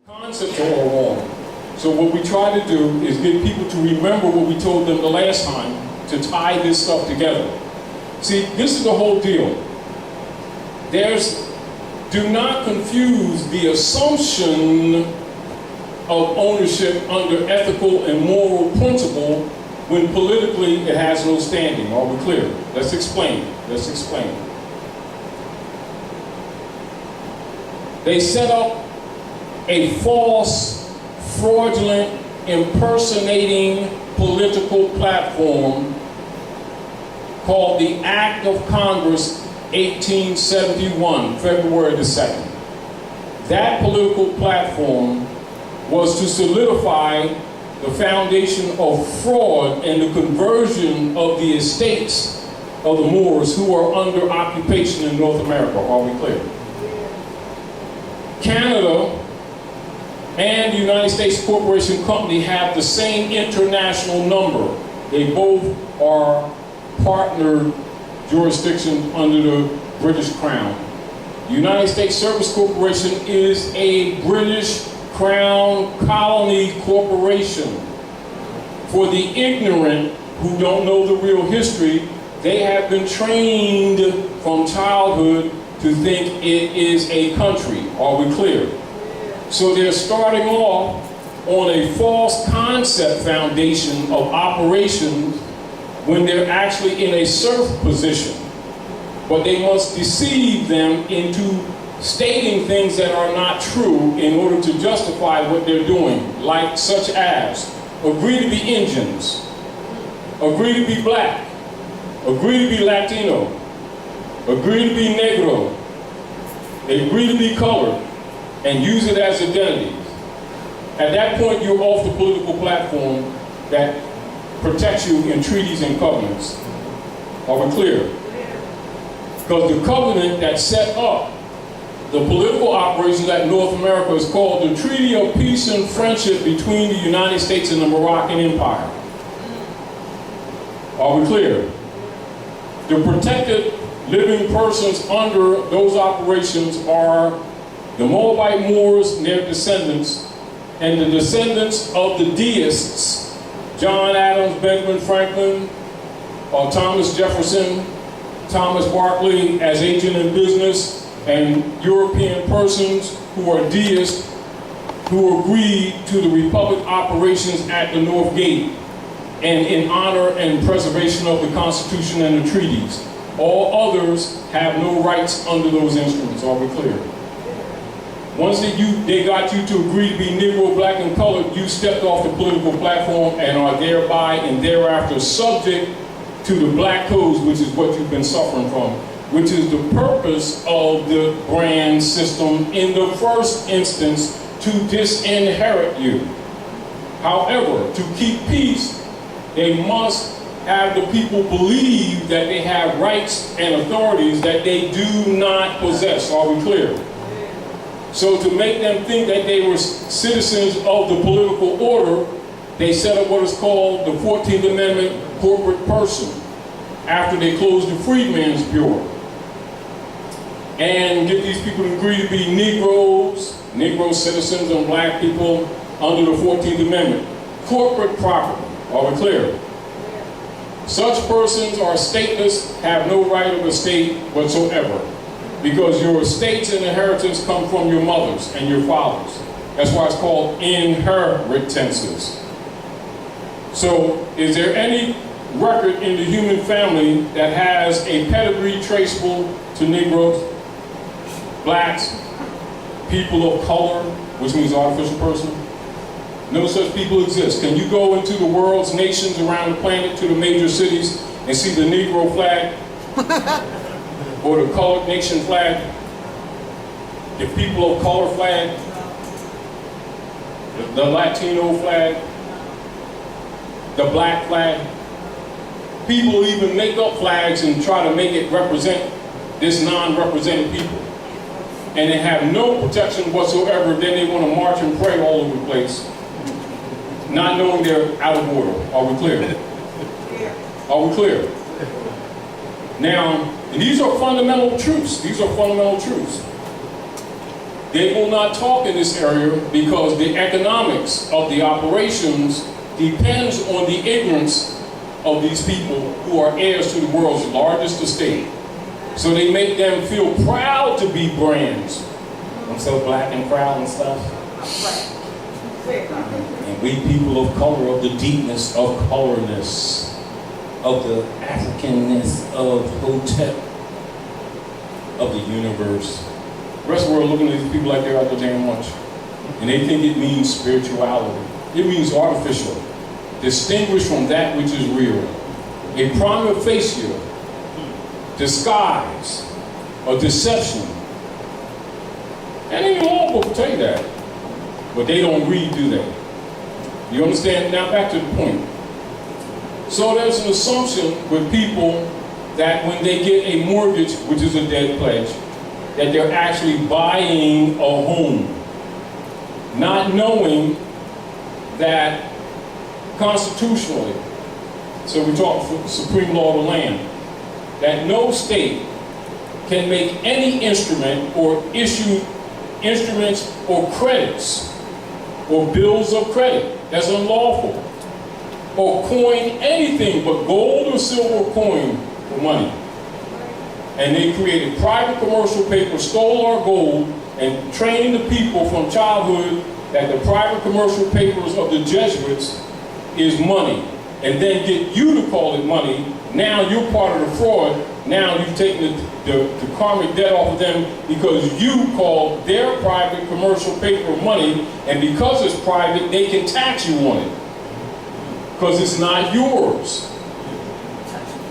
Concepts are all wrong. So what we try to do is get people to remember what we told them the last time to tie this stuff together. See, this is the whole deal. Do not confuse the assumption of ownership under ethical and moral principle when politically it has no standing. Are we clear? Let's explain. Let's explain. They set up a false, fraudulent, impersonating political platform called the Act of Congress 1871, February the 2nd. That political platform was to solidify the foundation of fraud and the conversion of the estates of the Moors who are under occupation in North America. Are we clear? Canada and the United States Corporation Company have the same international number. They both are partnered jurisdictions under the British Crown. The United States Service Corporation is a British Crown colony corporation. For the ignorant who don't know the real history, they have been trained from childhood to think it is a country. Are we clear? So they're starting off on a false concept foundation of operations when they're actually in a serf position. But they must deceive them into stating things that are not true in order to justify what they're doing, like such as agree to be Indians, agree to be black, agree to be Latino, agree to be Negro, agree to be colored, and use it as identities. At that point, you're off the political platform that protects you in treaties and covenants. Are we clear? Because the covenant that set up the political operations at North America is called the Treaty of Peace and Friendship between the United States and the Moroccan Empire. Are we clear? The protected living persons under those operations are the Moabite Moors and their descendants, and the descendants of the deists, John Adams, Benjamin Franklin, Thomas Jefferson, Thomas Barclay as agent in business, and European persons who are deists who agreed to the Republic operations at the North Gate and in honor and preservation of the Constitution and the treaties. All others have no rights under those instruments. Are we clear? Once they got you to agree to be Negro, black, and colored, you stepped off the political platform and are thereby and thereafter subject to the black codes, which is what you've been suffering from, which is the purpose of the brand system in the first instance to disinherit you. However, to keep peace, they must have the people believe that they have rights and authorities that they do not possess. Are we clear? So to make them think that they were citizens of the political order, they set up what is called the 14th Amendment corporate person after they closed the Freedmen's Bureau. And get these people to agree to be Negroes, Negro citizens, and black people under the 14th Amendment. Corporate property. Are we clear? Such persons are stateless, have no right of estate whatsoever, because your estates and inheritance come from your mothers and your fathers. That's why it's called inheritances. So, is there any record in the human family that has a pedigree traceable to Negroes, blacks, people of color, which means artificial person? No such people exist. Can you go into the world's nations around the planet to the major cities and see the Negro flag or the colored nation flag, the people of color flag, the Latino flag, the black flag? People even make up flags and try to make it represent this non-represented people. And they have no protection whatsoever. Then they want to march and pray all over the place, not knowing they're out of order. Are we clear? Are we clear? Now, and these are fundamental truths. These are fundamental truths. They will not talk in this area because the economics of the operations depends on the ignorance of these people who are heirs to the world's largest estate. So they make them feel proud to be brands. I'm so black and proud and stuff. And we people of color, of the deepness of colorness, of the Africanness of Hotep, of the universe. The rest of the world looking at these people like they're out there damn much. And they think it means spirituality. It means artificial, distinguished from that which is real. A prima facie disguise, or deception. And in the law book will tell you that. But they don't read, do they? You understand? Now back to the point. So there's an assumption with people that when they get a mortgage, which is a debt pledge, that they're actually buying a home, not knowing that constitutionally, so we talk supreme law of the land, that no state can make any instrument or issue instruments or credits or bills of credit that's unlawful, or coin anything but gold or silver coin for money. And they created private commercial paper, stole our gold, and trained the people from childhood that the private commercial papers of the Jesuits is money, and then get you to call it money. Now you're part of the fraud. Now you've taken the karmic debt off of them because you called their private commercial paper money, and because it's private, they can tax you on it because it's not yours.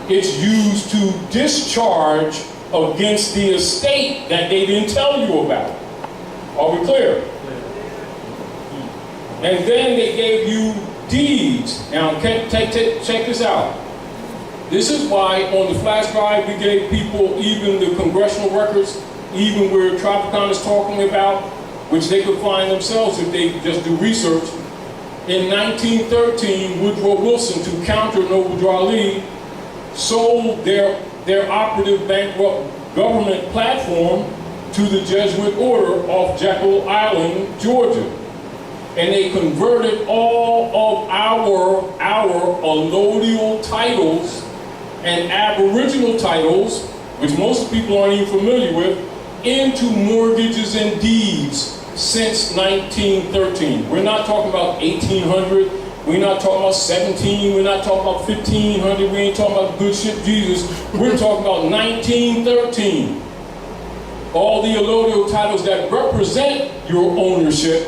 It's used to discharge against the estate that they didn't tell you about. Are we clear? And then they gave you deeds. Now, check this out. This is why on the flash drive we gave people even the congressional records, even where Tropicon is talking about, which they could find themselves if they just do research. In 1913, Woodrow Wilson, to counter Noble Drew Ali, sold their operative bankrupt government platform to the Jesuit order off Jekyll Island, Georgia. And they converted all of our allodial titles and aboriginal titles, which most people aren't even familiar with, into mortgages and deeds since 1913. We're not talking about 1800, we're not talking about 17, we're not talking about 1500, we ain't talking about good ship Jesus, we're talking about 1913. All the allodial titles that represent your ownership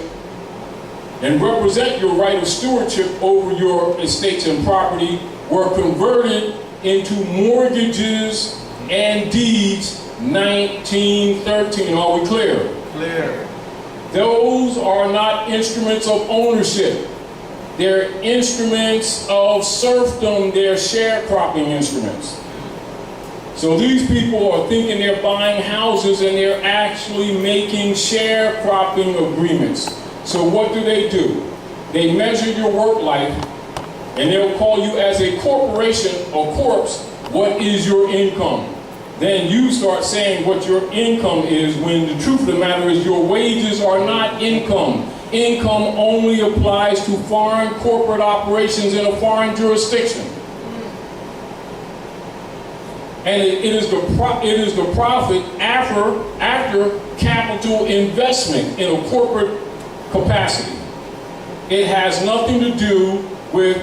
and represent your right of stewardship over your estates and property were converted into mortgages and deeds 1913. Are we clear? Clear. Those are not instruments of ownership. They're instruments of serfdom. They're sharecropping instruments. So these people are thinking they're buying houses and they're actually making sharecropping agreements. So what do? They measure your work life, and they'll call you as a corporation or corpse, what is your income? Then you start saying what your income is, when the truth of the matter is your wages are not income. Income only applies to foreign corporate operations in a foreign jurisdiction. And it is the profit after capital investment in a corporate capacity. It has nothing to do with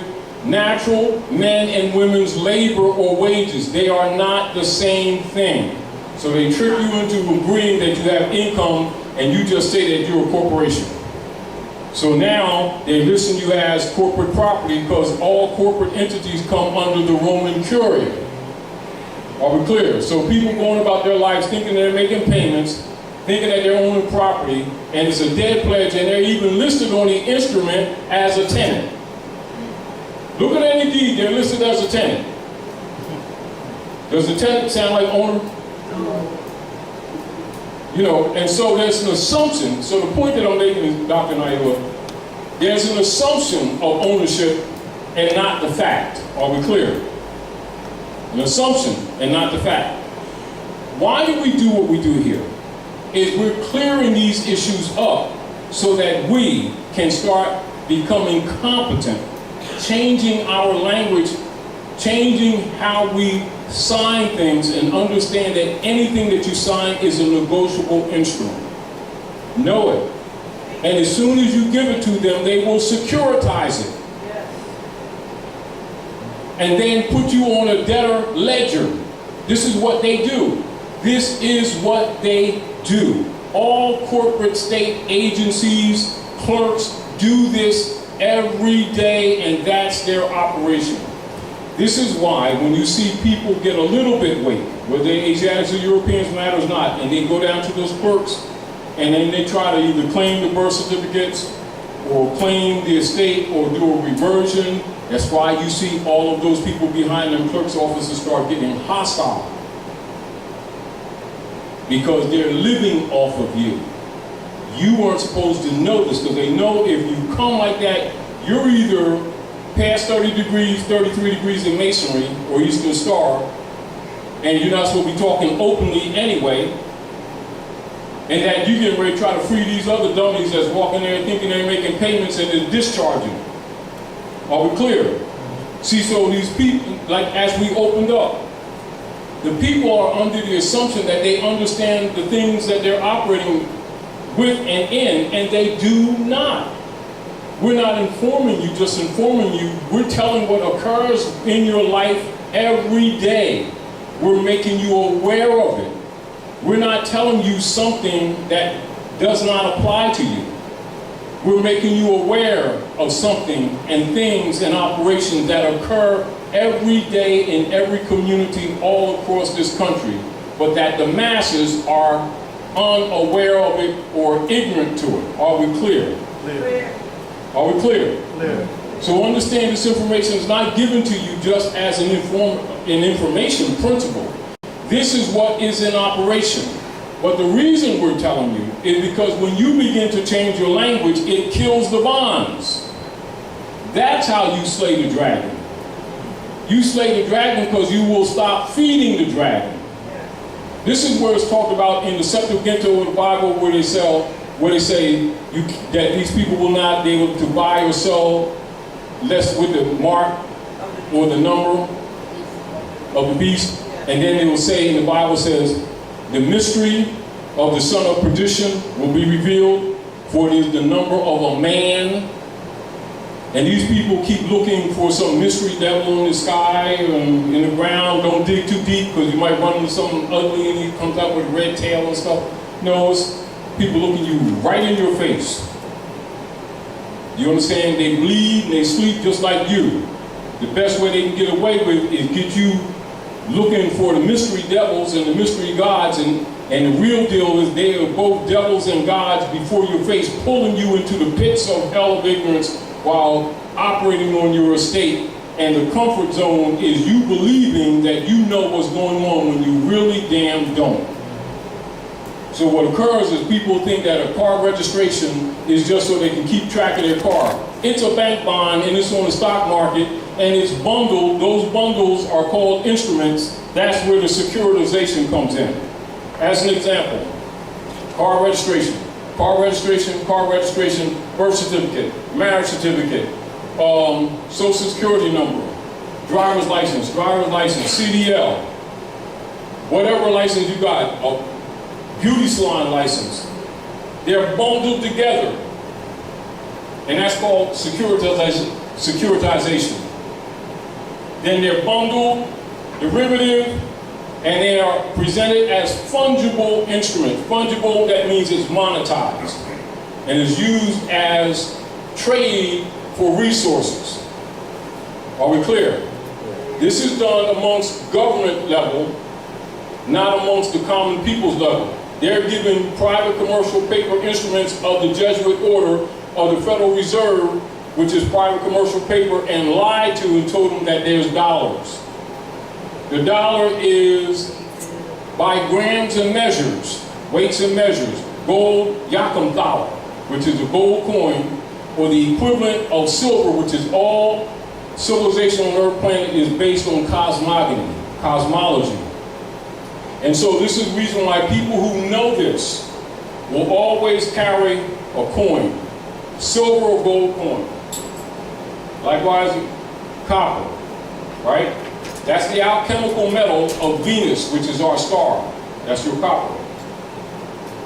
natural men and women's labor or wages. They are not the same thing. So they trick you into agreeing that you have income and you just say that you're a corporation. So now they listen to you as corporate property because all corporate entities come under the Roman Curia. Are we clear? So people going about their lives thinking they're making payments, thinking that they're owning property, and it's a dead pledge, and they're even listed on the instrument as a tenant. Look at any deed, they're listed as a tenant. Does the tenant sound like owner? You know, and so there's an assumption. So the point that I'm making is, Dr. Naila, there's an assumption of ownership and not the fact. Are we clear? An assumption and not the fact. Why do we do what we do here? is we're clearing these issues up so that we can start becoming competent, changing our language, changing how we sign things, and understand that anything that you sign is a negotiable instrument. Know it. And as soon as you give it to them, they will securitize it. And then put you on a debtor ledger. This is what they do. This is what they do. All corporate state agencies, clerks do this every day, and that's their operation. This is why when you see people get a little bit weight, whether they're Asiatics or Europeans, matters not, and they go down to those clerks, and then they try to either claim the birth certificates or claim the estate or do a reversion. That's why you see all of those people behind them clerk's offices start getting hostile. Because they're living off of you. You aren't supposed to know this, because they know if you come like that, you're either past 30 degrees, 33 degrees in masonry or Eastern Star, and you're not supposed to be talking openly anyway, and that you get ready to try to free these other dummies that's walking there thinking they're making payments and they're discharging. Are we clear? See, so these people, like as we opened up, the people are under the assumption that they understand the things that they're operating with and in, and they do not. We're not informing you, just informing you. We're telling what occurs in your life every day. We're making you aware of it. We're not telling you something that does not apply to you. We're making you aware of something and things and operations that occur every day in every community all across this country, but that the masses are unaware of it or ignorant to it. Are we clear? Clear. Are we clear? Clear. So understand this information is not given to you just as an information principle. This is what is in operation. But the reason we're telling you is because when you begin to change your language, it kills the bonds. That's how you slay the dragon. You slay the dragon because you will stop feeding the dragon. This is where it's talked about in the Septuagint of the Bible, where they say that these people will not be able to buy or sell less with the mark or the number of the beast. And then they will say, in the Bible says, the mystery of the son of perdition will be revealed, for it is the number of a man. And these people keep looking for some mystery devil in the sky and in the ground. Don't dig too deep, because you might run into something ugly and he comes up with a red tail and stuff. No, it's people looking you right in your face. You understand? They bleed and they sleep just like you. The best way they can get away with is get you looking for the mystery devils and the mystery gods, and the real deal is they are both devils and gods before your face, pulling you into the pits of hell of ignorance while operating on your estate. And the comfort zone is you believing that you know what's going on when you really damn don't. So what occurs is people think that a car registration is just so they can keep track of their car. It's a bank bond and it's on the stock market, and it's bundled. Those bundles are called instruments. That's where the securitization comes in. As an example, car registration, birth certificate, marriage certificate, social security number, driver's license, CDL, whatever license you got, a beauty salon license. They're bundled together, and that's called securitization. Then they're bundled, derivative, and they are presented as fungible instruments. Fungible, that means it's monetized and is used as trade for resources. Are we clear? This is done amongst government level, not amongst the common people's level. They're given private commercial paper instruments of the Jesuit order of the Federal Reserve, which is private commercial paper, and lied to and told them that there's dollars. The dollar is by grams and measures, weights and measures. Gold yakamthala, which is a gold coin, or the equivalent of silver, which is all civilization on Earth planet is based on cosmology. And so this is the reason why people who know this will always carry a coin, silver or gold coin. Likewise, copper, right? That's the alchemical metal of Venus, which is our star. That's your copper.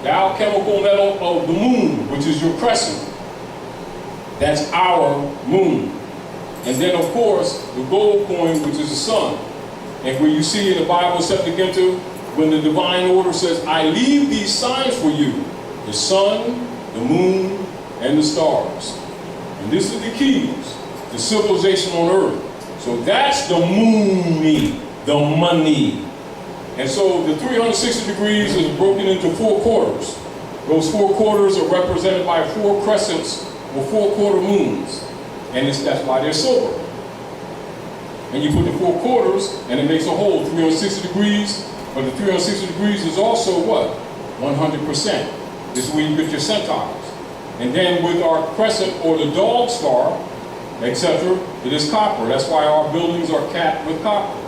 The alchemical metal of the moon, which is your crescent. That's our moon. And then, of course, the gold coin, which is the sun. And when you see in the Bible, Septuagint, when the divine order says, I leave these signs for you, the sun, the moon, and the stars. And this is the keys to civilization on earth. So that's the moony, the money. And so the 360 degrees is broken into 4 quarters. Those 4 quarters are represented by 4 crescents or 4 quarter moons. And that's why they're silver. And you put the 4 quarters and it makes a whole 360 degrees. But the 360 degrees is also what? 100%. This is where you get your centiles. And then with our crescent or the dog star, etc., it is copper. That's why our buildings are capped with copper.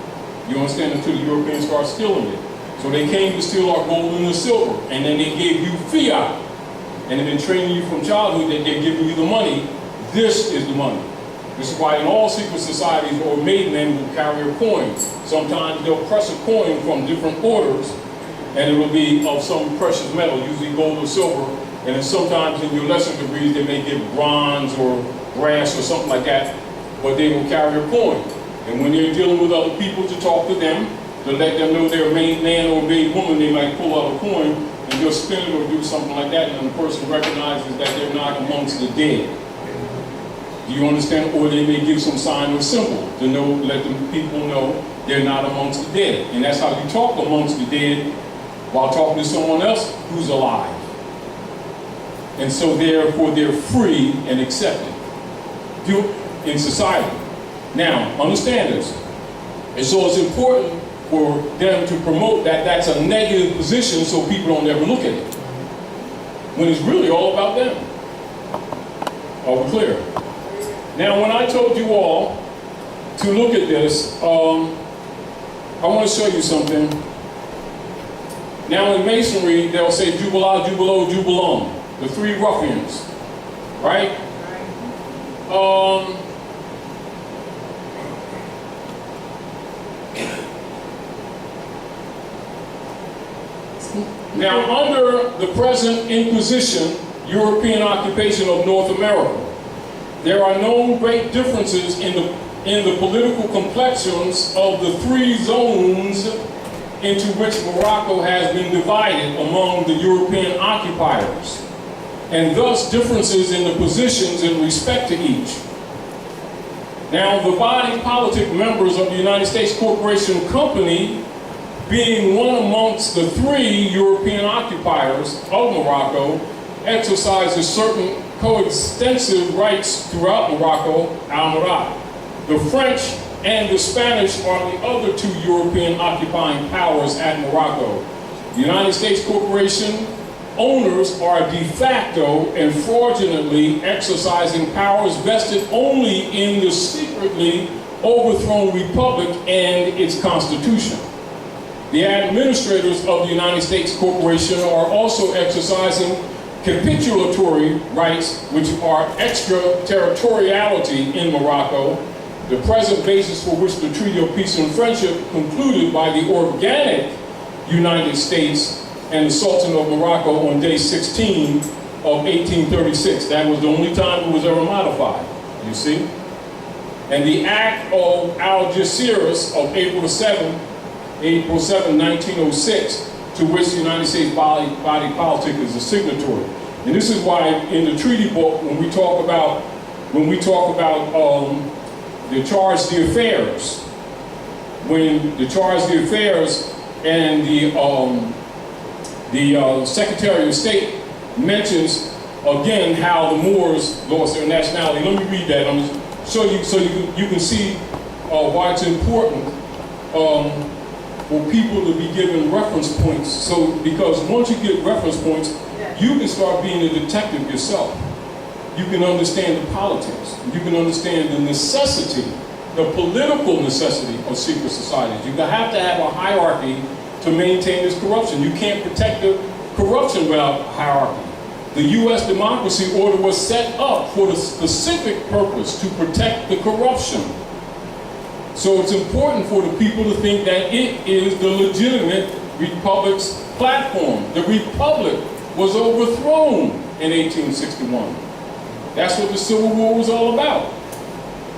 You understand, until the Europeans start stealing it. So they came to steal our gold and the silver. And then they gave you fiat. And they've been training you from childhood that they're giving you the money. This is the money. This is why in all secret societies or made men will carry a coin. Sometimes they'll press a coin from different orders, and it will be of some precious metal, usually gold or silver. And then sometimes in your lesser degrees, they may give bronze or brass or something like that, but they will carry a coin. And when they're dealing with other people, to talk to them, to let them know they're a made man or a made woman, they might pull out a coin and just spin it or do something like that, and the person recognizes that they're not amongst the dead. Do you understand? Or they may give some sign or symbol to know, let the people know they're not amongst the dead. And that's how you talk amongst the dead while talking to someone else who's alive. And so therefore they're free and accepted in society. Now, understand this. And so it's important for them to promote that that's a negative position so people don't ever look at it. When it's really all about them. Are we clear? Now, when I told you all to look at this, I want to show you something. Now, in Masonry, they'll say Jubala, Jubalo, Jubalum, the 3 ruffians, right? Now, under the present imposition, European occupation of North America, there are no great differences in the political complexions of the 3 zones into which Morocco has been divided among the European occupiers, and thus differences in the positions in respect to each. Now, the body politic members of the United States Corporation Company, being one amongst the 3 European occupiers of Morocco, exercises certain coextensive rights throughout Morocco, Almorat. The French and the Spanish are the other 2 European occupying powers at Morocco. The United States Corporation owners are de facto and fraudulently exercising powers vested only in the secretly overthrown republic and its constitution. The administrators of the United States Corporation are also exercising capitulatory rights, which are extraterritoriality in Morocco, the present basis for which the Treaty of Peace and Friendship concluded by the organic United States and the Sultan of Morocco on day 16 of 1836. That was the only time it was ever modified, you see? And the Act of Algeciras of April 7, 1906, to which the United States body politic is a signatory. And this is why in the treaty book, when we talk about the charge d'affaires, when the charge d'affaires and the Secretary of State mentions again how the Moors lost their nationality. Let me read that. I'm going to show you so you can see why it's important for people to be given reference points. So, because once you get reference points, you can start being a detective yourself. You can understand the politics. You can understand the necessity, the political necessity of secret societies. You have to have a hierarchy to maintain this corruption. You can't protect corruption hierarchy. The U.S. democracy order was set up for the specific purpose to protect the corruption. So it's important for the people to think that it is the legitimate republic's platform. The republic was overthrown in 1861. That's what the Civil War was all about.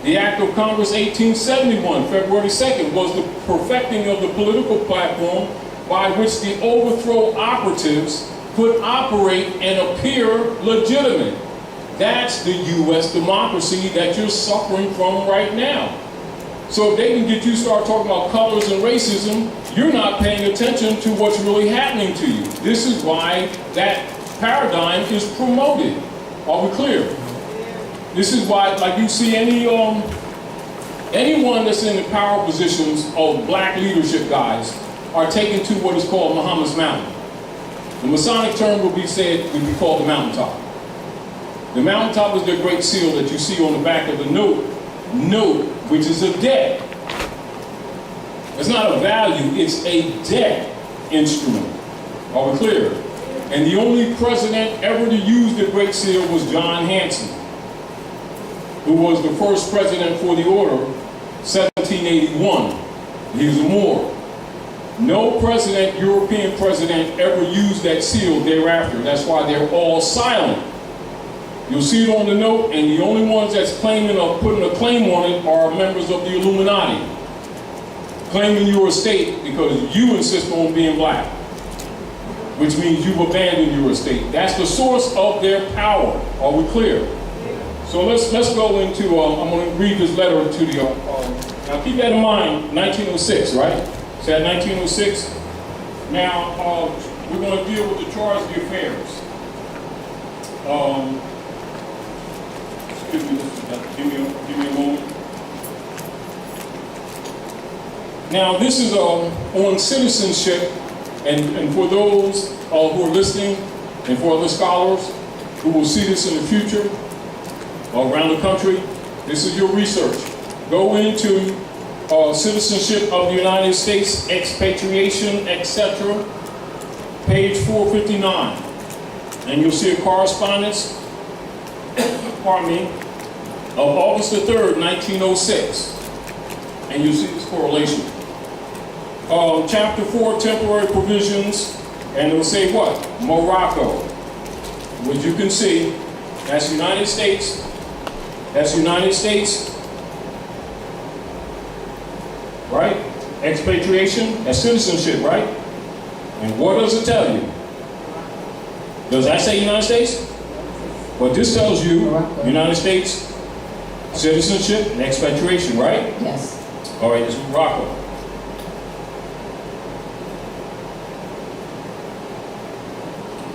The Act of Congress 1871, February 2nd, was the perfecting of the political platform by which the overthrow operatives could operate and appear legitimate. That's the U.S. democracy that you're suffering from right now. So if they can get you to start talking about colors and racism, you're not paying attention to what's really happening to you. This is why that paradigm is promoted. Are we clear? This is why, like you see anyone that's in the power positions of black leadership guys are taken to what is called Muhammad's Mountain. The Masonic term would be called the mountaintop. The mountaintop is their great seal that you see on the back of the note, which is a debt. It's not a value, it's a debt instrument. Are we clear? And the only president ever to use the great seal was John Hanson, who was the first president for the order, 1781. He was a Moor. No president, European president, ever used that seal thereafter. That's why they're all silent. You'll see it on the note, and the only ones that's claiming or putting a claim on it are members of the Illuminati, claiming your estate because you insist on being black, which means you've abandoned your estate. That's the source of their power. Are we clear? So let's go into, I'm going to read this letter to the, now keep that in mind, 1906, right? Is that 1906? Now, we're going to deal with the charge d'affaires. Give me a moment. Now, this is on citizenship, and for those who are listening, and for other scholars who will see this in the future around the country, this is your research. Go into citizenship of the United States, expatriation, etc., page 459, and you'll see a correspondence, pardon me, of August the 3rd, 1906, and you'll see this correlation. Chapter 4, temporary provisions, and it'll say what? Morocco, which you can see, that's United States, right? Expatriation, that's citizenship, right? And what does it tell you? Does that say United States? Well, this tells you United States, citizenship, and expatriation, right? Yes. All right, this is Morocco.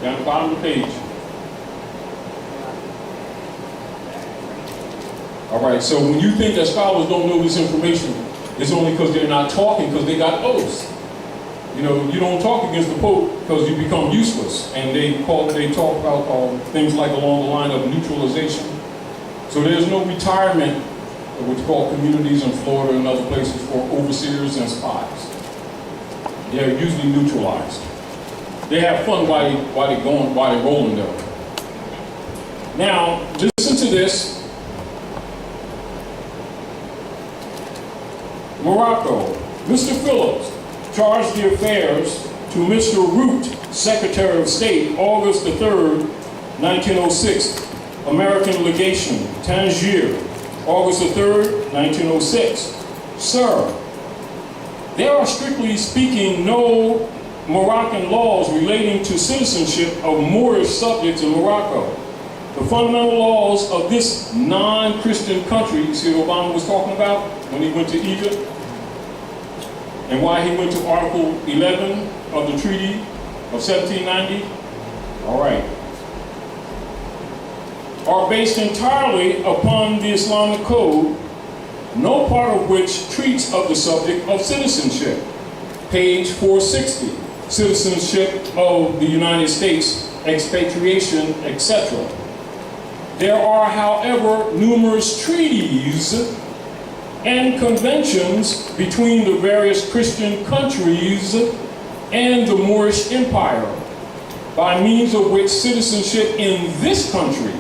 Down the bottom of the page. All right, so when you think that scholars don't know this information, it's only because they're not talking because they got oaths. You know, you don't talk against the Pope because you become useless. And they talk about things like along the line of neutralization. So there's no retirement of what's called communities in Florida and other places for overseers and spies. They're usually neutralized. They have fun while they're rolling though. Now, listen to this. Morocco, Mr. Phillips charged the affairs to Mr. Root, Secretary of State, August the 3rd, 1906, American Legation, Tangier, August the 3rd, 1906. Sir, there are strictly speaking no Moroccan laws relating to citizenship of Moorish subjects in Morocco. The fundamental laws of this non-Christian country, you see what Obama was talking about when he went to Egypt? And why he went to Article 11 of the Treaty of 1790? All right. Are based entirely upon the Islamic Code, no part of which treats of the subject of citizenship. Page 460, citizenship of the United States, expatriation, etc. There are, however, numerous treaties and conventions between the various Christian countries and the Moorish Empire. by means of which citizenship in this country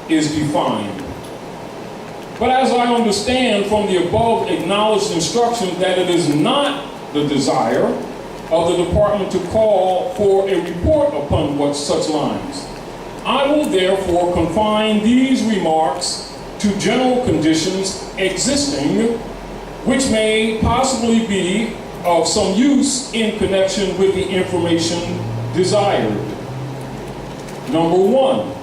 is defined. But as I understand from the above acknowledged instructions that it is not the desire of the department to call for a report upon what such lines, I will therefore confine these remarks to general conditions existing, which may possibly be of some use in connection with the information desired. Number one,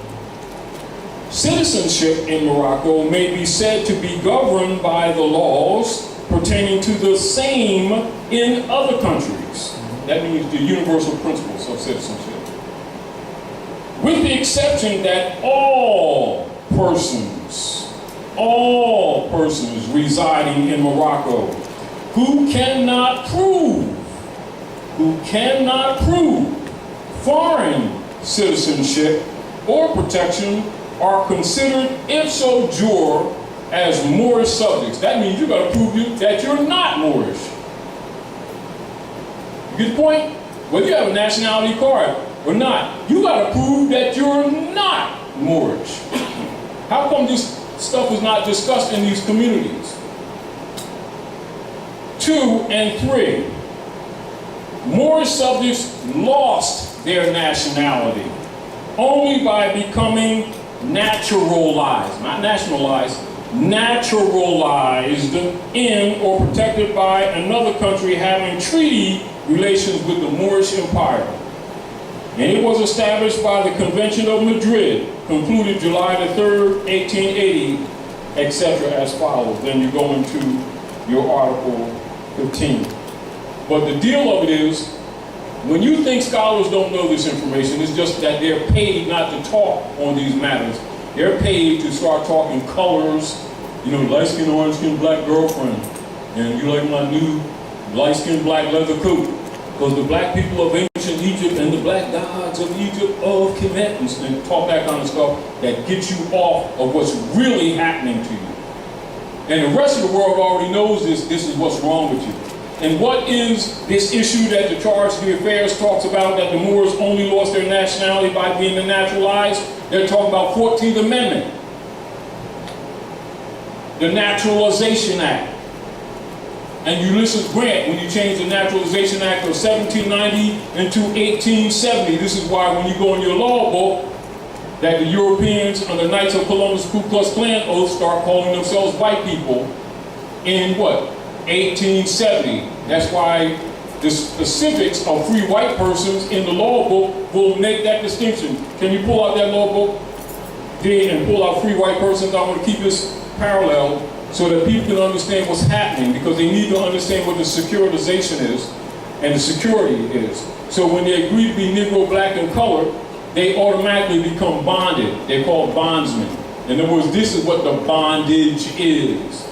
citizenship in Morocco may be said to be governed by the laws pertaining to the same in other countries. That means the universal principles of citizenship. With the exception that all persons residing in Morocco who cannot prove foreign citizenship or protection are considered ipso jure as Moorish subjects. That means you got to prove that you're not Moorish. You get the point? Whether you have a nationality card or not, you got to prove that you're not Moorish. How come this stuff is not discussed in these communities? 2 and 3. Moorish subjects lost their nationality only by becoming naturalized, not nationalized, naturalized in or protected by another country having treaty relations with the Moorish Empire. And it was established by the Convention of Madrid, concluded July the 3rd, 1880, etc. as follows. Then you go into your Article 15. But the deal of it is, when you think scholars don't know this information, it's just that they're paid not to talk on these matters. They're paid to start talking colors, light skin, orange skin, black girlfriend, and you like my new light skin, black leather coat. Because the black people of ancient Egypt and the black gods of Egypt of Kemet, and talk that kind of stuff that gets you off of what's really happening to you. And the rest of the world already knows this is what's wrong with you. And what is this issue that the Charge of Affairs talks about, that the Moors only lost their nationality by being naturalized? They're talking about 14th Amendment, the Naturalization Act. And Ulysses Grant, when you change the Naturalization Act of 1790 into 1870, this is why when you go in your law book, that the Europeans under Knights of Columbus Ku Klux Klan oath start calling themselves white people in what? 1870. That's why the specifics of free white persons in the law book will make that distinction. Can you pull out that law book, D, and pull out free white persons? I want to keep this parallel so that people can understand what's happening, because they need to understand what the securitization is and the security is. So when they agree to be Negro, black, and colored, they automatically become bonded. They're called bondsmen. In other words, this is what the bondage is.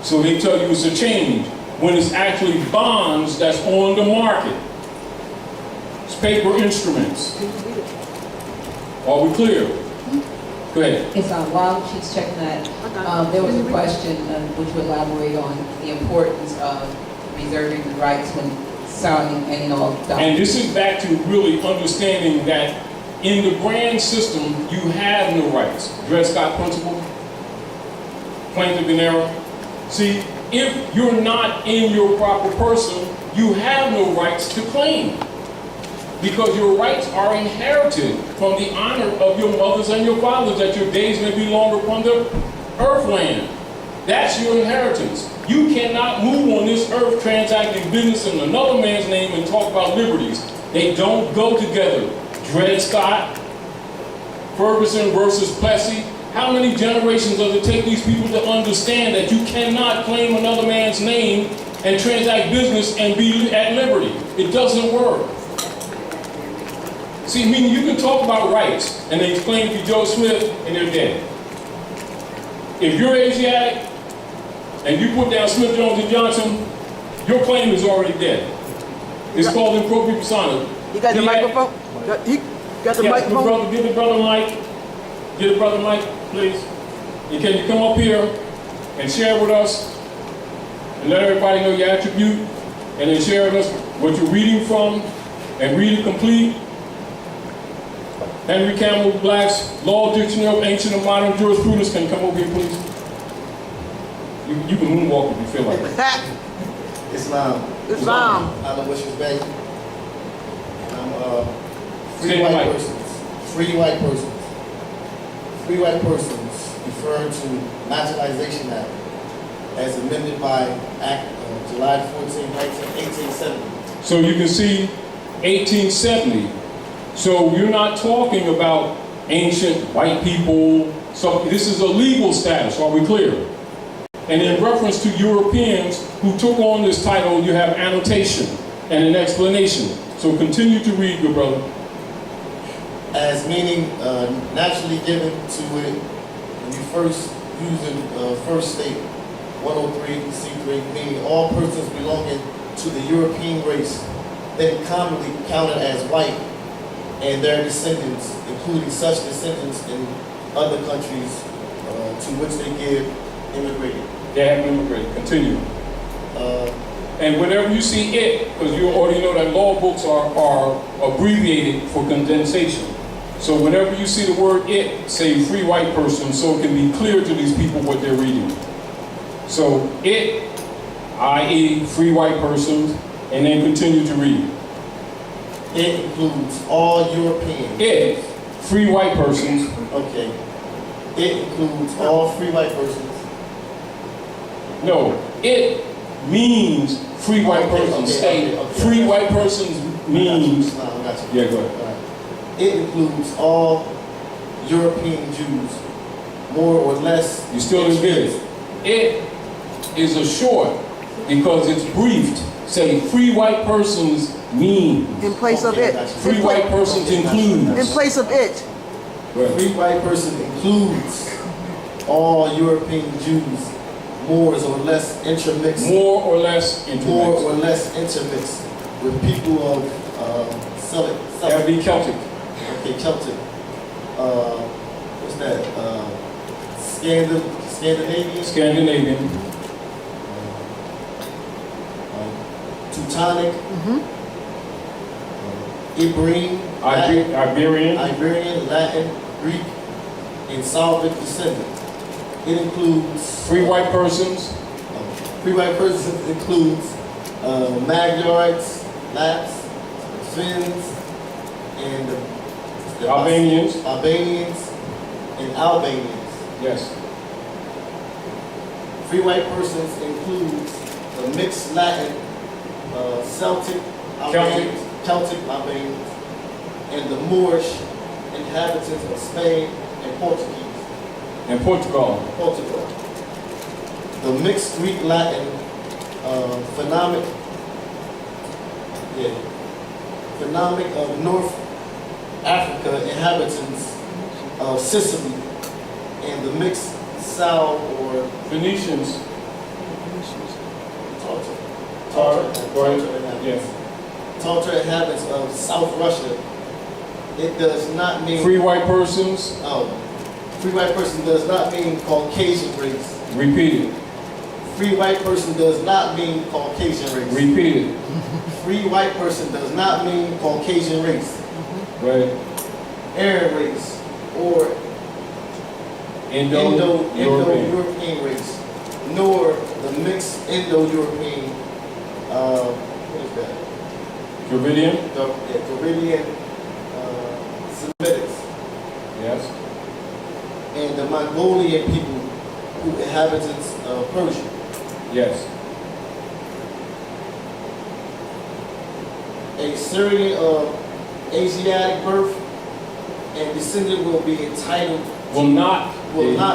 So they tell you it's a change, when it's actually bonds that's on the market. It's paper instruments. Are we clear? Go ahead. Yes, while she's checking that, there was a question which would elaborate on the importance of reserving the rights when signing any and all documents. And this is back to really understanding that in the grand system, you have no rights. Dred Scott principle, plaintiff in error. See, if you're not in your proper person, you have no rights to claim, because your rights are inherited from the honor of your mothers and your fathers, that your days may be longer upon the earth land. That's your inheritance. You cannot move on this earth transacting business in another man's name and talk about liberties. They don't go together. Dred Scott, Ferguson versus Plessy. How many generations does it take these people to understand that you cannot claim another man's name and transact business and be at liberty? It doesn't work. See, meaning you can talk about rights and they explain to Joe Smith and they're dead. If you're Asiatic and you put down Smith, Jones, and Johnson, your claim is already dead. It's called in pro persona. You got the microphone? You got the microphone? Give the brother mic. Give the brother mic, please. And can you come up here and share with us and let everybody know your attribute, and then share with us what you're reading from and read it complete. Henry Campbell Black's Law Dictionary of Ancient and Modern Jurisprudence. Can you come over here, please? You can moonwalk if you feel like it. Islam. Islam. I'm a Moorish Bey. I'm free Say white white. persons. Free white persons. Free white persons refer to Naturalization Act as amended by Act July 14, 1870. So you can see 1870. So you're not talking about ancient white people. So this is a legal status. Are we clear? And in reference to Europeans who took on this title, you have annotation and an explanation. So continue to read, good brother. As meaning naturally given to it when you first using first state 103C3, meaning all persons belonging to the European race, then commonly counted as white, and their descendants, including such descendants in other countries to which they give immigrated. They have immigrated. Continue. And whenever you see it, because you already know that law books are abbreviated for condensation. So whenever you see the word it, say free white person, so it can be clear to these people what they're reading. So it, i.e. free white persons, and then continue to read. It includes all Europeans. It, free white persons. Okay. It includes all free white persons. No, it means free white persons. Stay. Free white persons means. I got you. Yeah, go ahead. All right. It includes all European Jews, more or less. You still didn't get it. It is a short because it's briefed. Say free white persons means. In place of Okay, I it. got you. Free white persons includes. In place of it. Free white person includes all European Jews, more or less intermixed. More or less More intermixed. or less intermixed with people of That would be Celtic. Okay, Celtic. What's that? Scandinavian. Scandinavian. Teutonic. Ibrahim. Iberian. Iberian, Latin, Greek, and Slavic descendant. It includes Free white persons. free white persons includes Magyarites, Lapps, Finns, and the Albanians. Albanians, and Albanians. Yes. Free white persons includes the mixed Latin, Celtic Albanians, and the Moorish inhabitants of Spain and Portuguese. And Portugal. Portugal. The mixed Greek Latin phonemic of North Africa inhabitants of Sicily, and the mixed South or Phoenicians. Tartar Yes. Tartar inhabitants of South Russia. It does not mean Free white persons. free white person does not mean Caucasian race. Repeat it. Free white person does not mean Caucasian race. Repeat it. Free white person does not mean Caucasian race, Right. Aryan race, or Indo-European. Indo-European race, nor the mixed Indo-European, what is that? Dravidian. The Dravidian Semitics, Yes. and the Mongolian people who inhabitants of Persia. Yes. A Syrian of Asiatic birth and descendant will be entitled Will not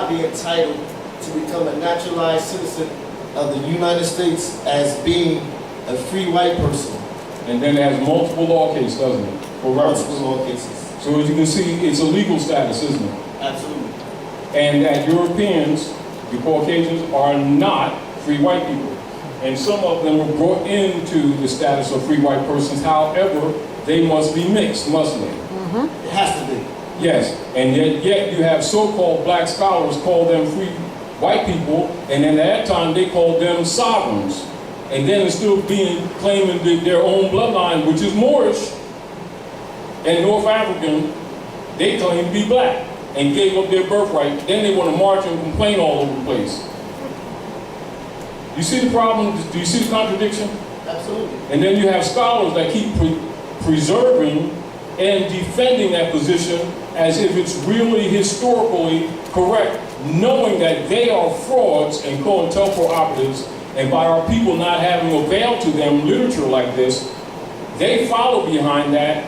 be entitled to become a naturalized citizen of the United States as being a free white person. And then it has multiple law cases, doesn't it? For reference. Multiple law cases. So as you can see, it's a legal status, isn't it? Absolutely. And that Europeans, the Caucasians, are not free white people. And some of them were brought into the status of free white persons. However, they must be mixed, mustn't they? It has to be. Yes, and yet you have so-called black scholars call them free white people, and at that time they called them sovereigns. And then it's still being claiming their own bloodline, which is Moorish and North African, They claim to be black and gave up their birthright. Then they want to march and complain all over the place. You see the problem? Do you see the contradiction? Absolutely. And then you have scholars that keep preserving and defending that position as if it's really historically correct, knowing that they are frauds and COINTELPRO operatives, and by our people not having availed to them literature like this, they follow behind that,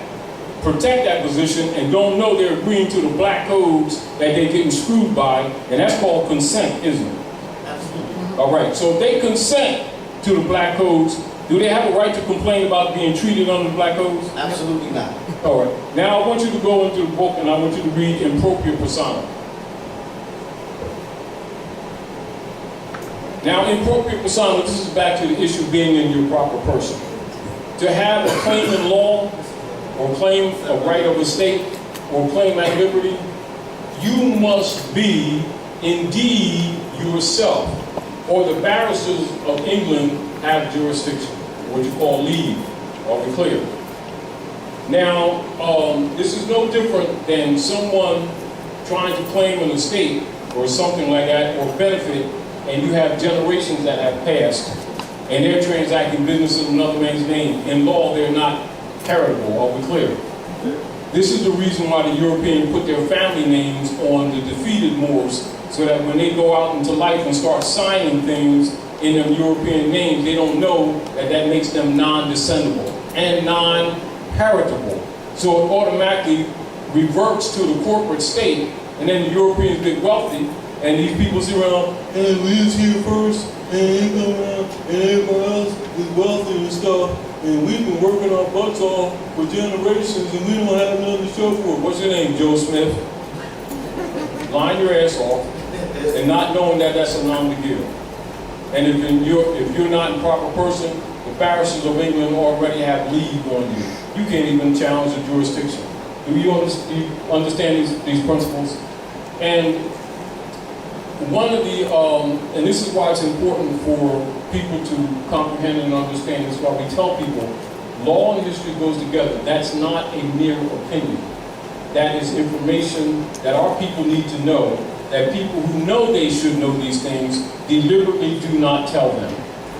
protect that position, and don't know they're agreeing to the black codes that they're getting screwed by, and that's called consent, isn't it? Absolutely. All right, so if they consent to the black codes, do they have a right to complain about being treated under the black codes? Absolutely not. All right, now I want you to go into the book and I want you to read Impropria Persona. Now, Impropria Persona, this is back to the issue of being in your proper person. To have a claim in law, or claim a right of estate, or claim at liberty, you must be indeed yourself, or the barristers of England have jurisdiction, what you call leave. Are we clear? Now, this is no different than someone trying to claim an estate or something like that, or benefit, and you have generations that have passed, and they're transacting business in another man's name. In law, they're not heritable. Are we clear? This is the reason why the Europeans put their family names on the defeated Moors, so that when they go out into life and start signing things in them European names, they don't know that that makes them non-descendable and non-heritable. So it automatically reverts to the corporate state, and then the Europeans get wealthy, and these people sit around, and we was here first, and they go around, and everybody else is wealthy and stuff, and we've been working our butts off for generations, and we don't have nothing to show for it. What's your name, Joe Smith? Line your ass off, and not knowing that that's a non-big deal. And if you're not in proper person, the barristers of England already have leave on you. You can't even challenge the jurisdiction. Do you understand these principles? And one of the, and this is why it's important for people to comprehend and understand this, why we tell people law and history goes together. That's not a mere opinion. That is information that our people need to know, that people who know they should know these things deliberately do not tell them.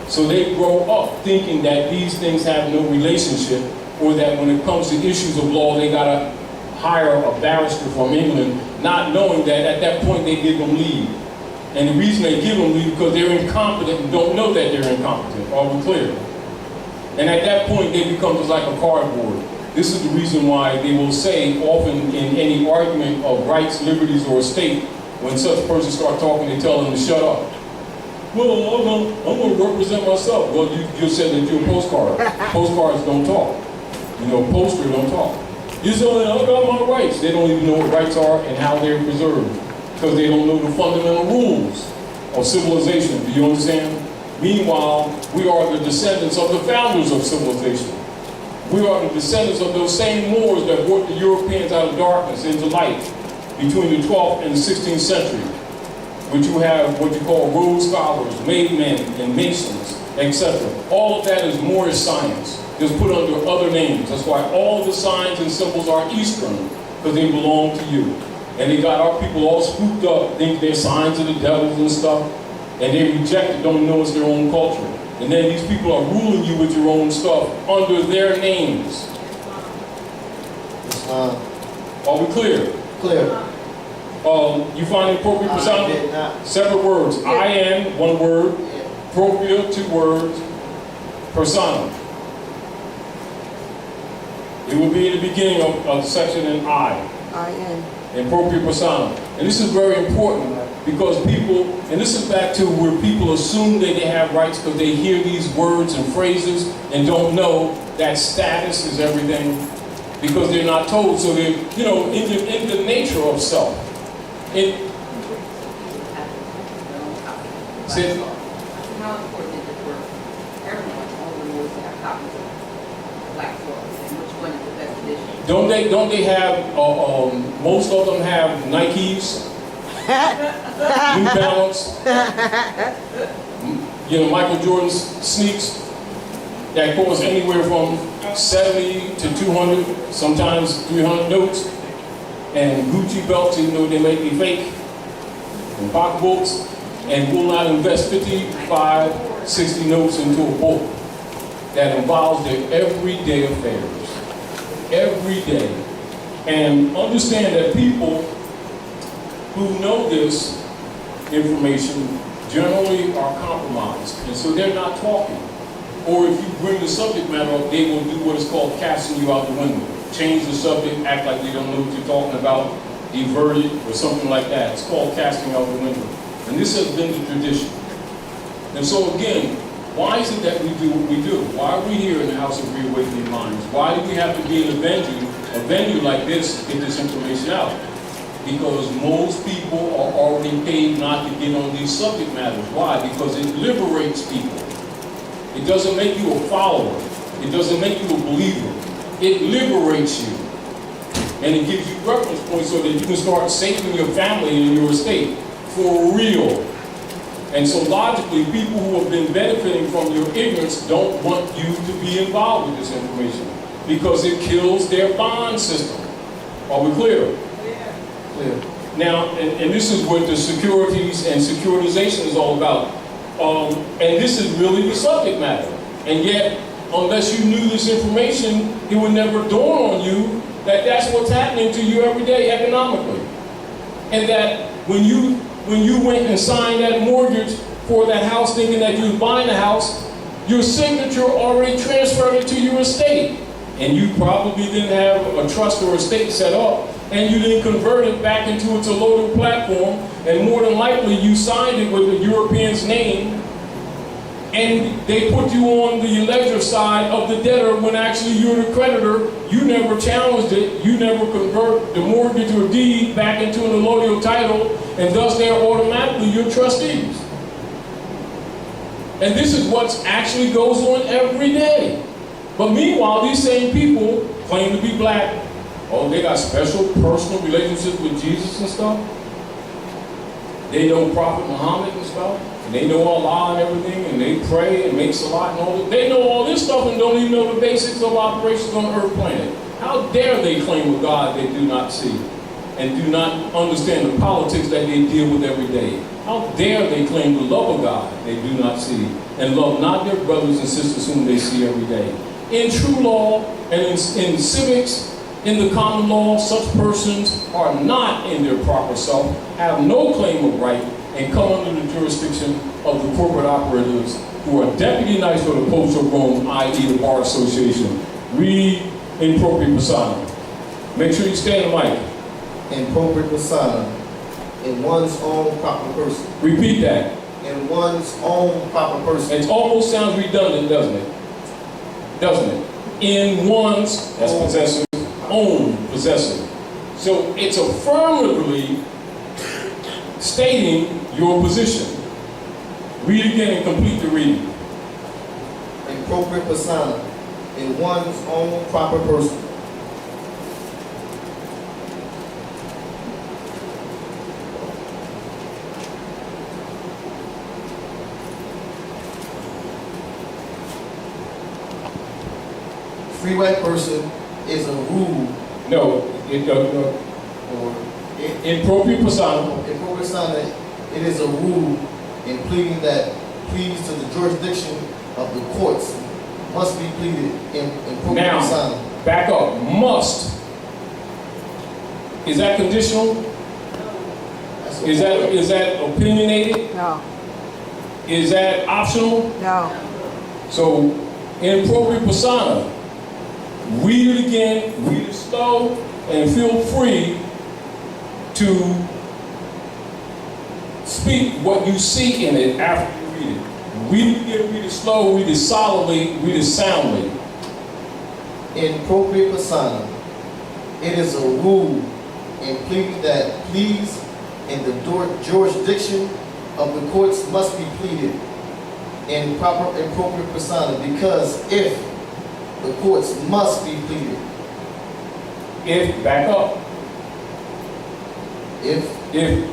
So they grow up thinking that these things have no relationship, or that when it comes to issues of law, they gotta hire a barrister from England, not knowing that at that point they give them leave. And the reason they give them leave because they're incompetent and don't know that they're incompetent. Are we clear? And at that point, they become just like a cardboard. This is the reason why they will say, often in any argument of rights, liberties, or estate, when such a person starts talking, they tell them to shut up. Well, I'm going to represent myself. Well, you just said that you're a postcard. Postcards don't talk. You know, posters don't talk. You say, I got my rights. They don't even know what rights are and how they're preserved, because they don't know the fundamental rules of civilization. Do you understand? Meanwhile, we are the descendants of the founders of civilization. We are the descendants of those same Moors that brought the Europeans out of darkness into light between the 12th and the 16th century, which you have what you call Rhodes scholars, made men, and masons, etc. All of that is Moorish science, just put under other names. That's why all the signs and symbols are Eastern, because they belong to you. And they got our people all spooked up, think they're signs of the devils and stuff, and they reject it, don't know it's their own culture. And then these people are ruling you with your own stuff under their names. Are we clear? Clear. You find appropriate persona? Separate words. I-N, one word. Propria, two words. Persona. It will be in the beginning of the section in I. I-N. Appropriate persona. And this is very important because people, and this is back to where people assume that they have rights because they hear these words and phrases and don't know that status is everything because they're not told. So they're, you know, in the nature of self. How important is it for everyone, all the Moors to have copies of Black Swords, and which one is the best edition? Don't they have, most of them have Nikes, New Balance, you know, Michael Jordan's sneaks that cost anywhere from 70 to 200, sometimes 300 notes. and Gucci belts, even though they may be fake, and pocketbooks, and will not invest 55, 60 notes into a book that involves their everyday affairs. Every day. And understand that people who know this information generally are compromised, and so they're not talking. Or if you bring the subject matter up, they will do what is called casting you out the window. Change the subject, act like they don't know what you're talking about, divert it, or something like that. It's called casting out the window. And this has been the tradition. And so again, why is it that we do what we do? Why are we here in the House of Reawakening Minds? Why do we have to be in a venue like this to get this information out? Because most people are already paid not to get on these subject matters. Why? Because it liberates people. It doesn't make you a follower. It doesn't make you a believer. It liberates you. And it gives you reference points so that you can start saving your family and your estate for real. And so logically, people who have been benefiting from your ignorance don't want you to be involved with this information because it kills their bond system. Are we clear? Yeah. Clear. Now, and this is what the Securities and Securitization is all about. And this is really the subject matter. And yet, unless you knew this information, it would never dawn on you that that's what's happening to you every day economically. And that when you went and signed that mortgage for that house thinking that you were buying the house, your signature already transferred it to your estate. And you probably didn't have a trust or estate set up, and you didn't convert it back into its allotable platform, and more than likely you signed it with the European's name, and they put you on the ledger side of the debtor when actually you're the creditor. You never challenged it. You never convert the mortgage or deed back into an allotable title, and thus they're automatically your trustees. And this is what actually goes on every day. But meanwhile, these same people claim to be black. Oh, they got special personal relationships with Jesus and stuff. They know Prophet Muhammad and stuff. And they know Allah and everything, and they pray and make salat and all that. They know all this stuff and don't even know the basics of operations on the earth planet. How dare they claim a God they do not see and do not understand the politics that they deal with every day? How dare they claim the love of God they do not see and love not their brothers and sisters whom they see every day? In true law and in civics, in the common law, such persons are not in their proper self, have no claim of right, and come under the jurisdiction of the corporate operatives who are deputy knights for the Popes of Rome, i.e. the Bar Association. Read in propria persona. Make sure you stay in the mic. In propria persona, in one's own proper person. Repeat that. In one's own proper person. It almost sounds redundant, doesn't it? Doesn't it? In one's, that's possessive, own possessive. So it's affirmatively stating your position. Read again and complete the reading. In propria persona, in one's own proper person. Free white person is a rule. No, in propria persona. In propria persona, it is a rule in pleading that pleas to the jurisdiction of the courts must be pleaded in propria persona. Now, back up. Must. Is that conditional? Is that opinionated? No, Is that optional? no. So, in propria persona, read it again, read it slow, and feel free to speak what you see in it after you read it. Read it again, read it slow, read it solidly, read it soundly. In propria persona, it is a rule in pleading that pleas in the jurisdiction of the courts must be pleaded in propria persona, because if the courts must be pleaded. If, back up. If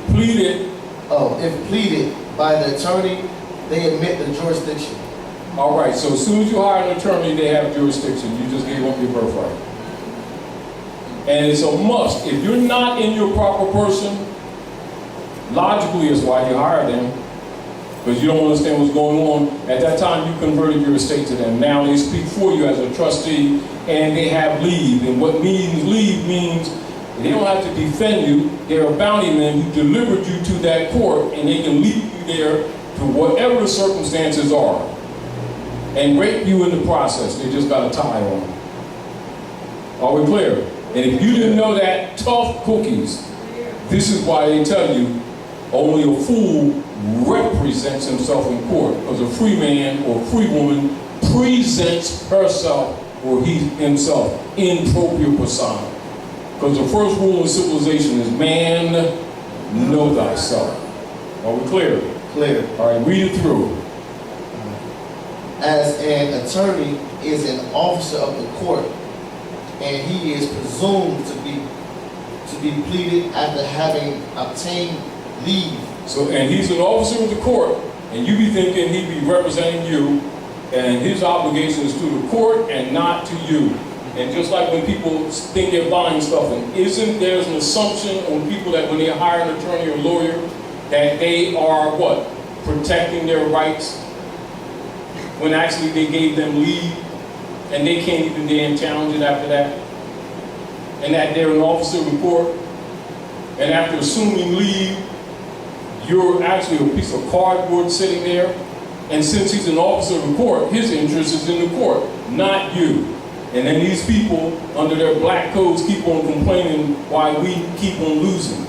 pleaded. Oh, if pleaded by the attorney, they admit the jurisdiction. All right, so as soon as you hire an attorney, they have jurisdiction. You just gave up your birthright. And it's a must. If you're not in your proper person, logically is why you hire them, because you don't understand what's going on. At that time, you converted your estate to them. Now they speak for you as a trustee, and they have leave. And what means leave means they don't have to defend you. They're a bounty man who delivered you to that court, and they can leave you there to whatever the circumstances are, and rape you in the process. They just got a tie on. Are we clear? And if you didn't know that, tough cookies. This is why they tell you only a fool represents himself in court, because a free man or free woman presents herself or he himself in propria persona. Because the first rule of civilization is man, know thyself. Are we clear? Clear. All right, read it through. As an attorney is an officer of the court, and he is presumed to be pleaded after having obtained leave. So, and he's an officer of the court, and you be thinking he'd be representing you, and his obligation is to the court and not to you. And just like when people think they're buying stuff, and isn't there's an assumption on people that when they hire an attorney or lawyer, that they are what? Protecting their rights, when actually they gave them leave, and they can't even damn challenge it after that. And that they're an officer of the court, and after assuming leave, you're actually a piece of cardboard sitting there. And since he's an officer of the court, his interest is in the court, not you. And then these people, under their black codes, keep on complaining why we keep on losing.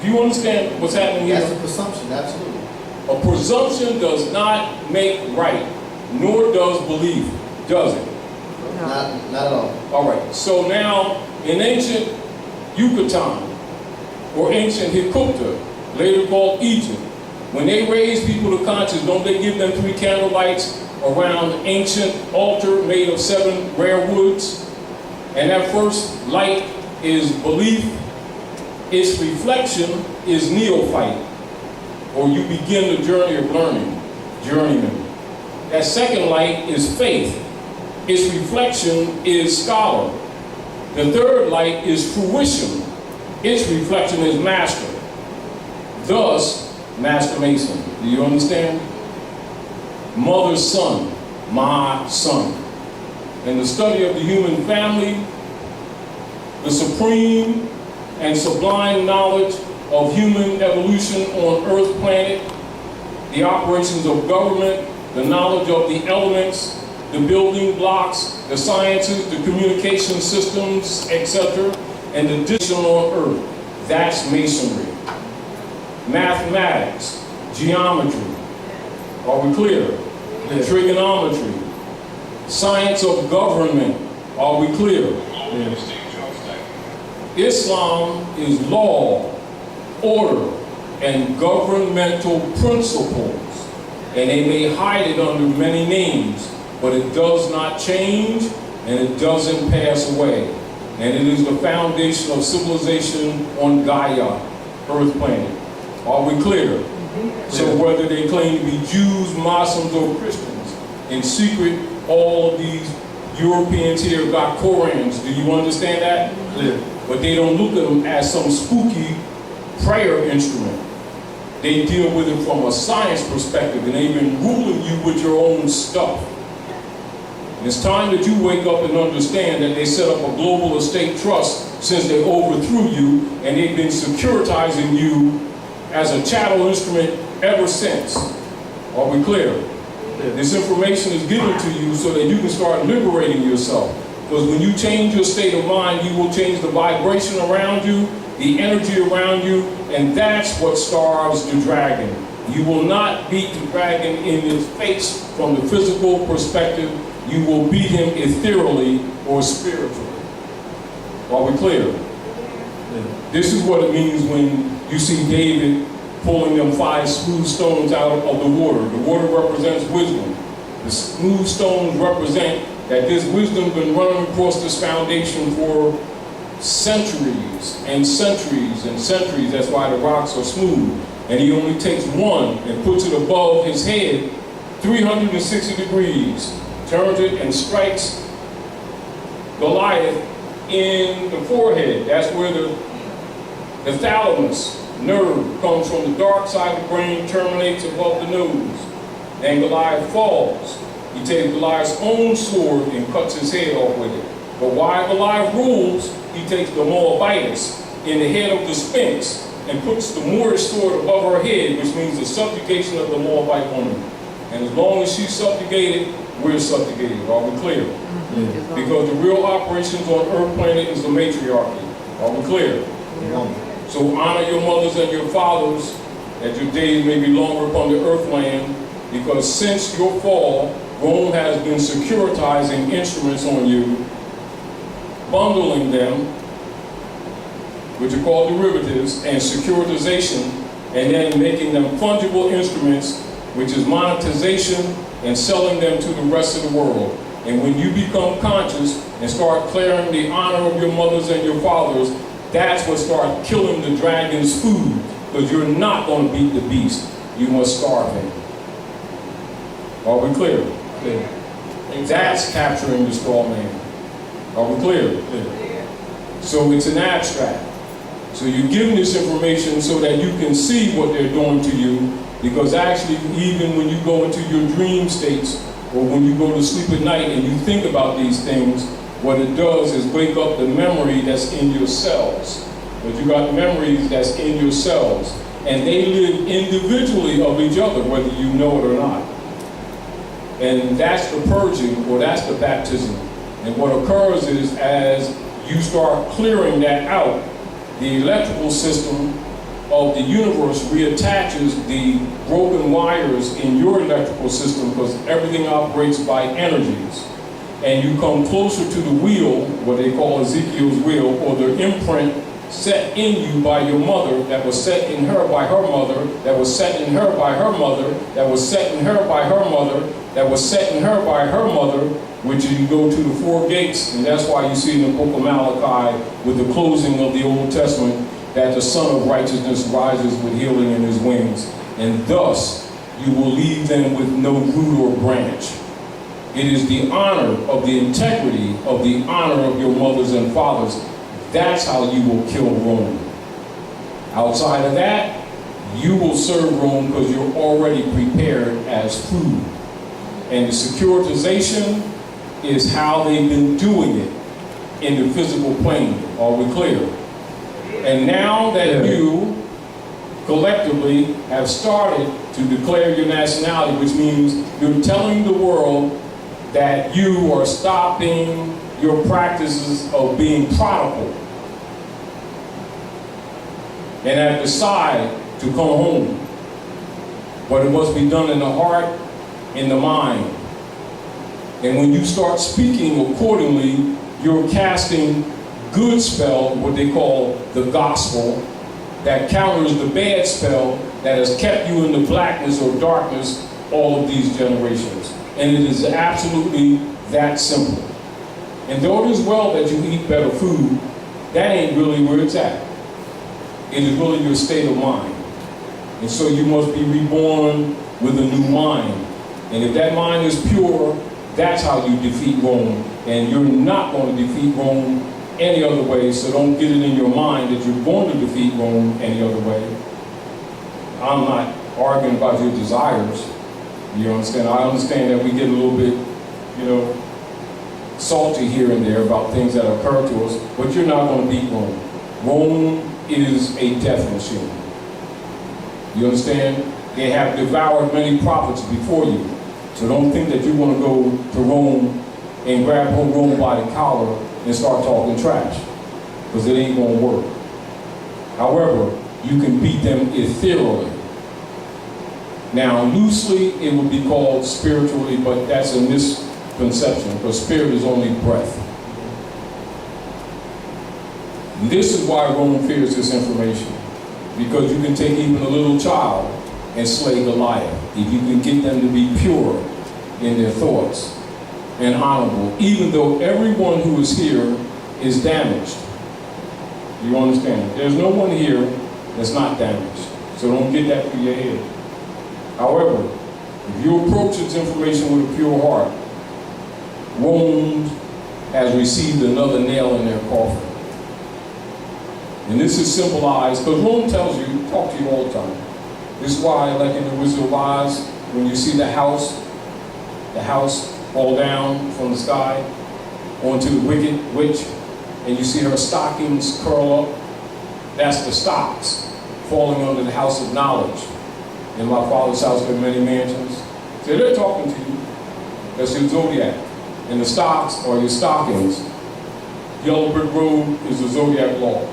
Do you understand what's happening here? That's a presumption, absolutely. A presumption does not make right, nor does belief, does it? Not at all. All right, so now in ancient Yucatan, or ancient Hikupta, later called Egypt, when they raise people to conscience, don't they give them 3 candlelights around an ancient altar made of 7 rare woods? And that first light is belief, its reflection is neophyte, or you begin the journey of learning, journeyman. That second light is faith, its reflection is scholar. The third light is fruition, its reflection is master. Thus, Master Mason, do you understand? Mother's son, my son. In the study of the human family, the supreme and sublime knowledge of human evolution on Earth planet, the operations of government, the knowledge of the elements, the building blocks, the sciences, the communication systems, etc., and the addition on Earth. That's Masonry. Mathematics, geometry, are we clear? Yes. Trigonometry, science of government, are we clear? Yes. Islam is law, order, and governmental principles, and they may hide it under many names, but it does not change and it doesn't pass away. And it is the foundation of civilization on Gaia, Earth planet. Are we clear? So whether they claim to be Jews, Muslims, or Christians, in secret, all of these Europeans here got Korans. Do you understand that? Clear. But they don't look at them as some spooky prayer instrument. They deal with it from a science perspective, and they've been ruling you with your own stuff. And it's time that you wake up and understand that they set up a global estate trust since they overthrew you, and they've been securitizing you as a chattel instrument ever since. Are we clear? This information is given to you so that you can start liberating yourself. Because when you change your state of mind, you will change the vibration around you, the energy around you, and that's what starves the dragon. You will not beat the dragon in his face from the physical perspective. You will beat him ethereally or spiritually. Are we clear? This is what it means when you see David pulling them 5 smooth stones out of the water. The water represents wisdom. The smooth stones represent that this wisdom been running across this foundation for centuries and centuries and centuries. That's why the rocks are smooth. And he only takes one and puts it above his head 360 degrees, turns it and strikes Goliath in the forehead. That's where the thalamus nerve comes from. The dark side of the brain terminates above the nose. And Goliath falls. He takes Goliath's own sword and cuts his head off with it. But while Goliath rules, he takes the Moabites in the head of the Sphinx and puts the Moorish sword above her head, which means the subjugation of the Moabite woman. And as long as she's subjugated, we're subjugated. Are we clear? Yeah. Because the real operations on Earth planet is the matriarchy. Are we clear? Yeah. So honor your mothers and your fathers, that your days may be longer upon the earth land, because since your fall, Rome has been securitizing instruments on you, bundling them, which are called derivatives, and securitization, and then making them fungible instruments, which is monetization, and selling them to the rest of the world. And when you become conscious and start clearing the honor of your mothers and your fathers, that's what starts killing the dragon's food, because you're not going to beat the beast. You must starve him. Are we clear? Clear. That's capturing the straw man. Are we clear? Clear. So it's an abstract. So you're given this information so that you can see what they're doing to you, because actually even when you go into your dream states, or when you go to sleep at night and you think about these things, what it does is wake up the memory that's in your cells. But you got memories that's in your cells, and they live individually of each other, whether you know it or not. And that's the purging, or that's the baptism. And what occurs is, as you start clearing that out, the electrical system of the universe reattaches the broken wires in your electrical system, because everything operates by energies. And you come closer to the wheel, what they call Ezekiel's wheel, or the imprint set in you by your mother, that was set in her by her mother, that was set in her by her mother, that was set in her by her mother, that was set in her by her mother, which you go to the four gates. And that's why you see in the book of Malachi, with the closing of the Old Testament, that the Son of Righteousness rises with healing in his wings. And thus, you will leave them with no root or branch. It is the honor of the integrity of the honor of your mothers and fathers. That's how you will kill Rome. Outside of that, you will serve Rome because you're already prepared as food. And the securitization is how they've been doing it in the physical plane. Are we clear? And now that you collectively have started to declare your nationality, which means you're telling the world that you are stopping your practices of being prodigal and have decided to come home. But it must be done in the heart, in the mind. And when you start speaking accordingly, you're casting good spell, what they call the gospel, that counters the bad spell that has kept you in the blackness or darkness all of these generations. And it is absolutely that simple. And though it is well that you eat better food, that ain't really where it's at. It is really your state of mind. And so you must be reborn with a new mind. And if that mind is pure, that's how you defeat Rome. And you're not going to defeat Rome any other way, so don't get it in your mind that you're going to defeat Rome any other way. I'm not arguing about your desires. You understand? I understand that we get a little bit, salty here and there about things that occur to us, but you're not going to beat Rome. Rome is a death machine. You understand? They have devoured many prophets before you. So don't think that you're going to go to Rome and grab Rome by the collar and start talking trash, because it ain't going to work. However, you can beat them ethereally. Now, loosely, it would be called spiritually, but that's a misconception, because spirit is only breath. And this is why Rome fears this information, because you can take even a little child and slay Goliath, if you can get them to be pure in their thoughts and honorable, even though everyone who is here is damaged. You understand? There's no one here that's not damaged. So don't get that through your head. However, if you approach this information with a pure heart, Rome has received another nail in their coffin. And this is symbolized, because Rome tells you, talk to you all the time. This is why, like in the Wizard of Oz, when you see the house fall down from the sky onto the wicked witch, and you see her stockings curl up, that's the stocks falling under the house of knowledge. In my Father's house there are many mansions. So they're talking to you. That's your zodiac. And the stocks are your stockings. Yellow brick road is the zodiac law.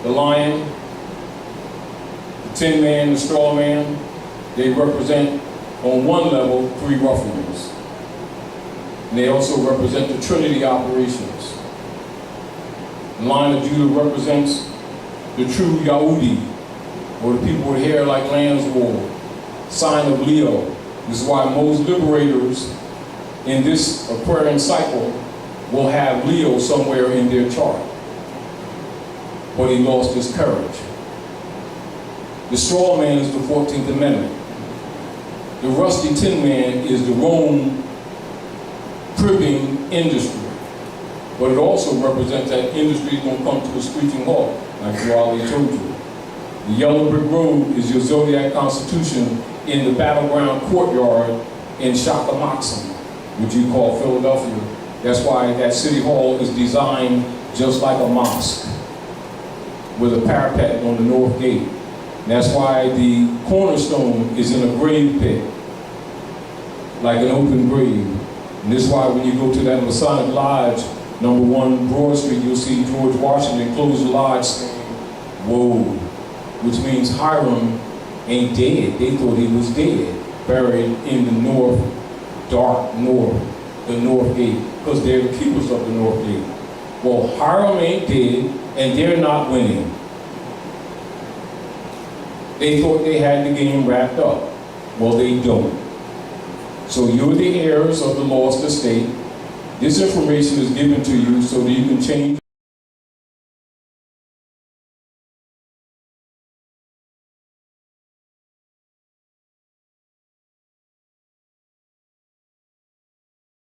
The lion, the tin man, the straw man, they represent on one level 3 ruffians. And they also represent the Trinity operations. The Lion of Judah represents the true Yahudi, or the people with hair like lamb's wool, sign of Leo. This is why most liberators in this Aquarian cycle will have Leo somewhere in their chart. But he lost his courage. The straw man is the 14th Amendment. The rusty tin man is the Rome cribbing industry. But it also represents that industry is going to come to a screeching halt, like Wally told you. The yellow brick road is your zodiac constitution in the battleground courtyard in Shaka Maxim, which you call Philadelphia. That's why that city hall is designed just like a mosque, with a parapet on the north gate. And that's why the cornerstone is in a grave pit, like an open grave. And this is why when you go to that Masonic Lodge, number 1 Broad Street, you'll see George Washington close the lodge saying, "Whoa," which means Hiram ain't dead. They thought he was dead, buried in the north, dark north, the north gate, because they're the keepers of the north gate. Well, Hiram ain't dead, and they're not winning. They thought they had the game wrapped up. Well, they don't. So you're the heirs of the lost estate. This information is given to you so that you can change